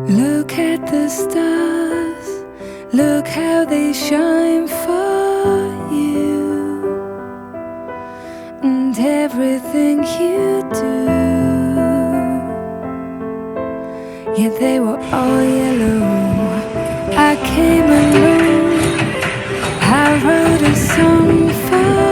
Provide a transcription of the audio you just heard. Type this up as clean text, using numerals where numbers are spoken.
Look at the stars, look how they shine for you, and everything you do. Yet they were all yellow. I came along, I wrote a song for